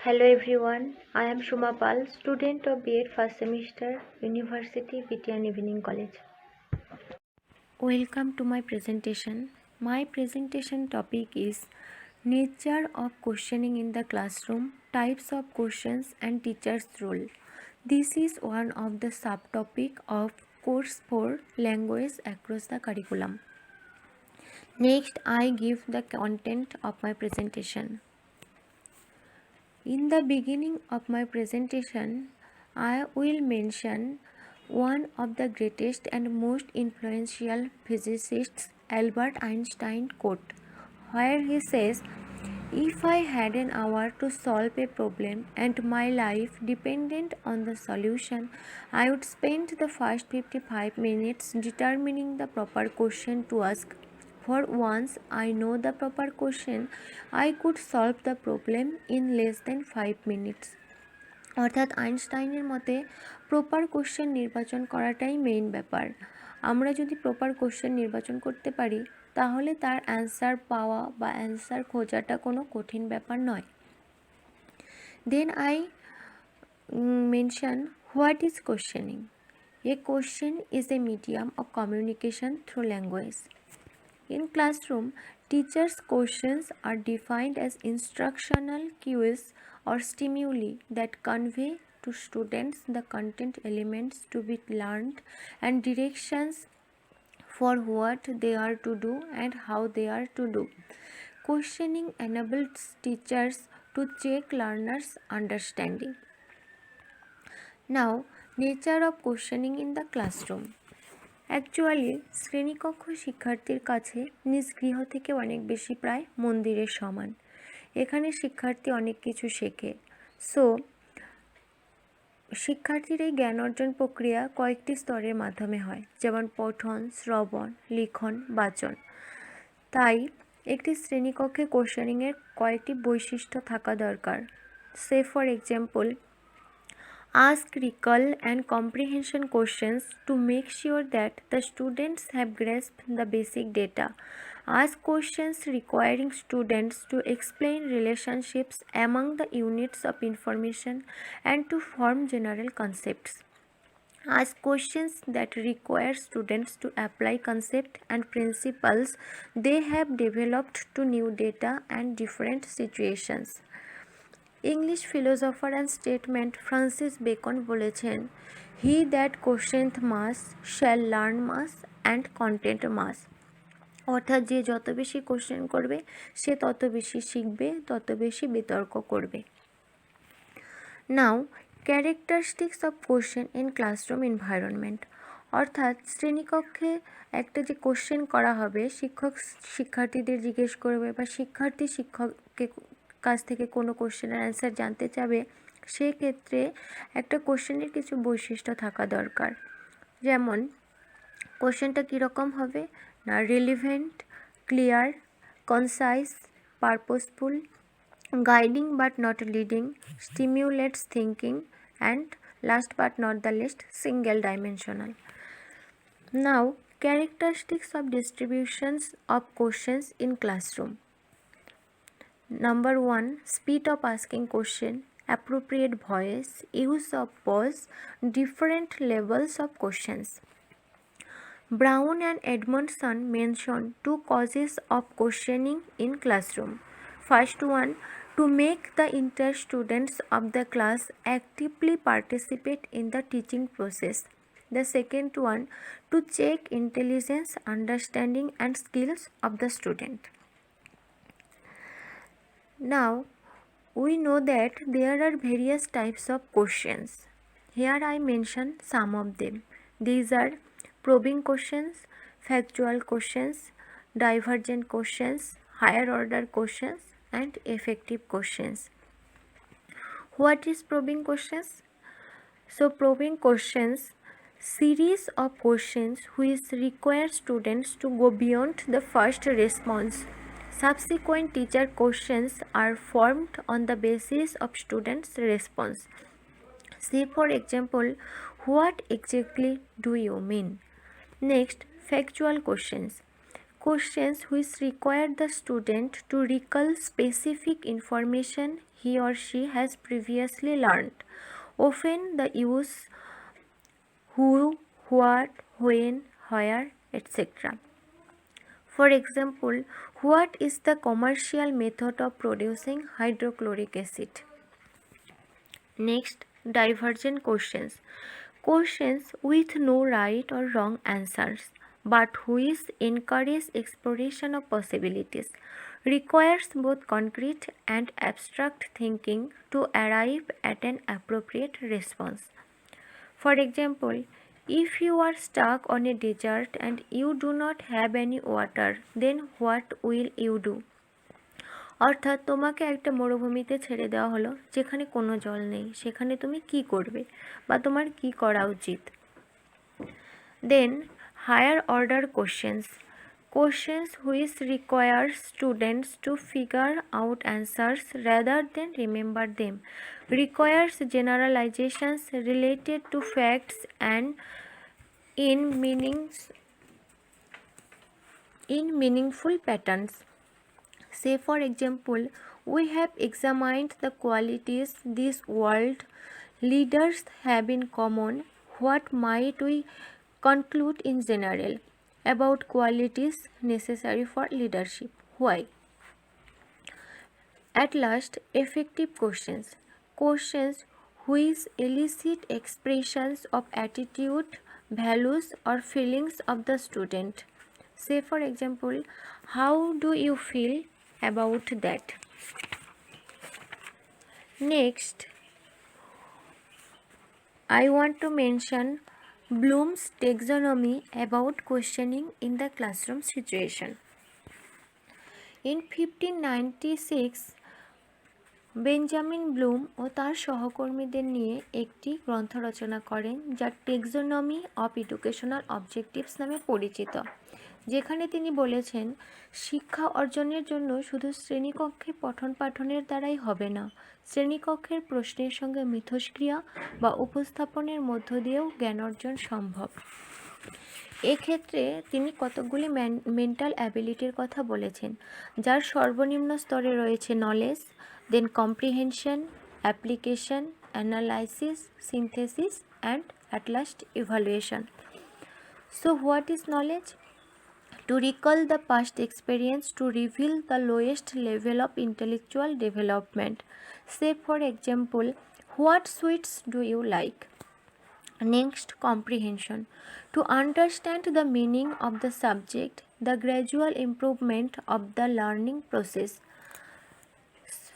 Hello everyone, I am Shuma, student of B.Ed first semester, University BTN Evening College. Welcome to my presentation. My presentation topic is Nature of Questioning in the Classroom, Types of Questions and Teacher's Role. This is one of the subtopic of Course 4 Language across the curriculum. Next, I give the content of my presentation. In the beginning of my presentation, I will mention one of the greatest and most influential physicists, Albert Einstein quote, where he says, "If I had an hour to solve a problem and my life depended on the solution, I would spend the first 55 minutes determining the proper question to ask. For once I know the proper question, I could solve the problem in less than 5 minutes." অর্থাৎ আইনস্টাইনের মতে proper question নির্বাচন করাটাই main ব্যাপার। আমরা যদি proper question নির্বাচন করতে পারি তাহলে তার অ্যান্সার পাওয়া বা অ্যান্সার খোঁজাটা কোনো কঠিন ব্যাপার নয়। Then I mention what is questioning. A question is a medium of communication through language. In classroom, teachers' questions are defined as instructional cues or stimuli that convey to students the content elements to be learned and directions for what they are to do and how they are to do. Questioning enables teachers to check learners' understanding. Now, nature of questioning in the classroom. Actually শ্রেণীকক্ষ শিক্ষার্থীর কাছে নিজ গৃহ থেকে অনেক বেশি প্রায় মন্দিরের সমান। এখানে শিক্ষার্থী অনেক কিছু শেখে। সো শিক্ষার্থীর এই জ্ঞান অর্জন প্রক্রিয়া কয়েকটি স্তরের মাধ্যমে হয়, যেমন পঠন, শ্রবণ, লিখন, বাচন। তাই একটি শ্রেণীকক্ষে কোশ্চেনিংয়ের কয়েকটি বৈশিষ্ট্য থাকা দরকার। Say for example, ask, recall and comprehension questions to make sure that the students have grasped the basic data. Ask questions requiring students to explain relationships among the units of information and to form general concepts. Ask questions that require students to apply concepts and principles they have developed to new data and different situations. English philosopher and statement Francis Bacon বলেছেন, he that questioneth much shall learn much and content much. অর্থাৎ যে যত বেশি question করবে সে তত বেশি শিখবে, তত বেশি বিতর্ক করবে। Now characteristics of question in classroom environment. অর্থাৎ শ্রেণীকক্ষে একটা যে কোশ্চেন করা হবে, শিক্ষক শিক্ষার্থীদের জিজ্ঞেস করবে বা শিক্ষার্থী শিক্ষককে কাছ থেকে কোনো কোশ্চেনের অ্যান্সার জানতে চাবে, সেক্ষেত্রে একটা কোশ্চেনের কিছু বৈশিষ্ট্য থাকা দরকার। যেমন কোশ্চেনটা কীরকম হবে না, relevant, clear, concise, purposeful, guiding but not leading, stimulates thinking and last but not the least single dimensional. Now characteristics of distributions of questions in classroom. Number 1, speed of asking question, appropriate voice, use of pause, different levels of questions. Brown and Edmondson mention two causes of questioning in classroom. First one, to make the entire students of the class actively participate in the teaching process. The second one, to check intelligence, understanding and skills of the student. Now, we know that there are various types of questions. Here I mention some of them. These are probing questions, factual questions, divergent questions, higher order questions, and effective questions. What is probing questions? So, probing questions, series of questions which require students to go beyond the first response. Subsequent teacher questions are formed on the basis of students' response. Say for example, what exactly do you mean? Next, factual questions. Questions which require the student to recall specific information he or she has previously learned. Often the use who, what, when, where, etc. For example, what is the commercial method of producing hydrochloric acid? Next, divergent questions. Questions with no right or wrong answers, but which encourage exploration of possibilities, requires both concrete and abstract thinking to arrive at an appropriate response. For example, if you are stuck on a desert and you do not have any water, then what will you do? অর্থাৎ তোমাকে একটা মরুভূমিতে ছেড়ে দেওয়া হলো যেখানে কোনো জল নেই, সেখানে তুমি কি করবে বা তোমার কি করা উচিত? Then higher order questions. Questions which require students to figure out answers rather than remember them, requires generalizations related to facts and in meaningful patterns. Say for example, we have examined the qualities these world leaders have in common. What might we conclude in general about qualities necessary for leadership? Why? At last, effective questions. Questions which elicit expressions of attitude, values or feelings of the student. Say for example, how do you feel about that? Next, I want to mention Bloom's taxonomy about questioning in the classroom situation. In 1596, Benjamin Bloom ও তার সহকর্মীদের নিয়ে একটি গ্রন্থ রচনা করেন যা টেক্সোনমি of educational objectives নামে পরিচিত, যেখানে তিনি বলেছেন শিক্ষা অর্জনের জন্য শুধু শ্রেণীকক্ষে পঠন পাঠনের দ্বারাই হবে না, শ্রেণীকক্ষের প্রশ্নের সঙ্গে মিথস্ক্রিয়া বা উপস্থাপনের মধ্য দিয়েও জ্ঞান অর্জন সম্ভব। এক্ষেত্রে তিনি কতকগুলি মেন্টাল অ্যাবিলিটির কথা বলেছেন, যার সর্বনিম্ন স্তরে রয়েছে knowledge, then comprehension, application, analysis, synthesis and at last evaluation. So what is knowledge? To recall the past experience to reveal the lowest level of intellectual development. Say for example, what sweets do you like? Next, comprehension. To understand the meaning of the subject, the gradual improvement of the learning process.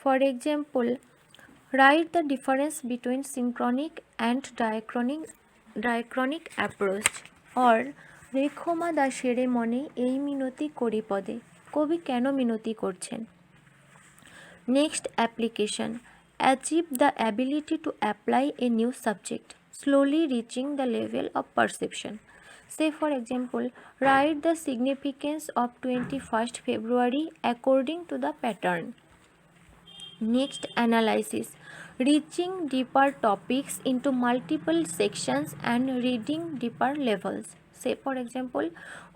For example, write the difference between synchronic and diachronic approach. Or রেখমা দাসেরে মনে এই মিনতি করি পদে, কবি কেন মিনতি করছেন? Next, application. Achieve the ability to apply a new subject, slowly reaching the level of perception. Say for example, write the significance of 21st February according to the pattern. Next, analysis. Reaching deeper topics into multiple sections and reading deeper levels. Say for example,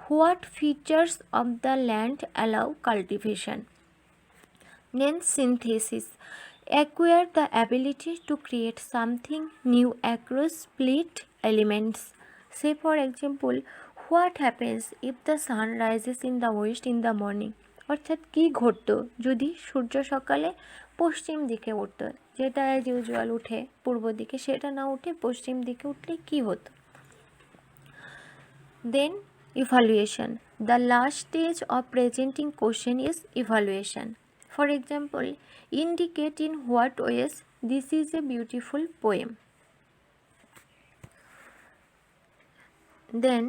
what features of the land allow cultivation? Then synthesis. Acquire the ability to create something new across split elements. Say for example, what happens if the sun rises in the west in the morning? অর্থাৎ কী ঘটতো যদি সূর্য সকালে পশ্চিম দিকে উঠত, যেটা as usual উঠে পূর্ব দিকে, সেটা না উঠে পশ্চিম দিকে উঠলে কী হতো? দেন evaluation. The last stage of presenting question is evaluation. For example, indicate in what ways this is a beautiful poem. Then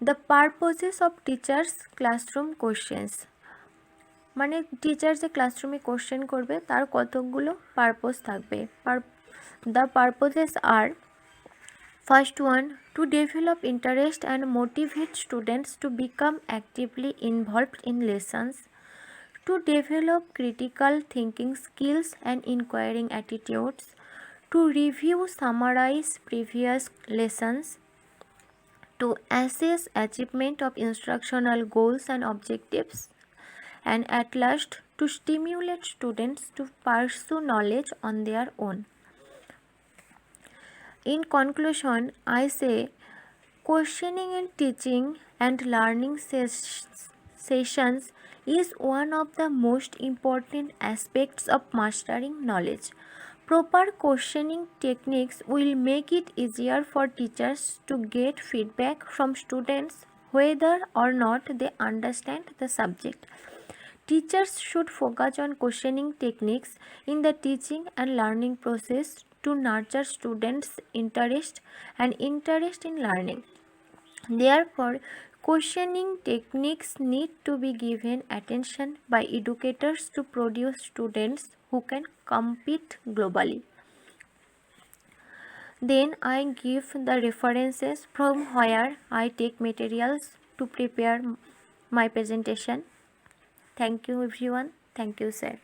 the purposes of teachers classroom questions. মানে টিচার যে ক্লাসরুমে কোশ্চেন করবে তার কতকগুলো পারপোজ থাকবে। The purposes are: first one, to develop interest and motivate students to become actively involved in lessons, to develop critical thinking skills and inquiring attitudes, to review summarise previous lessons, to assess achievement of instructional goals and objectives, and at last to stimulate students to pursue knowledge on their own. In conclusion, I say questioning in teaching and learning sessions is one of the most important aspects of mastering knowledge. Proper questioning techniques will make it easier for teachers to get feedback from students whether or not they understand the subject. Teachers should focus on questioning techniques in the teaching and learning process to nurture students' interest and interest in learning. Therefore, questioning techniques need to be given attention by educators to produce students who can compete globally. Then I give the references from where I take materials to prepare my presentation. Thank you everyone. Thank you sir.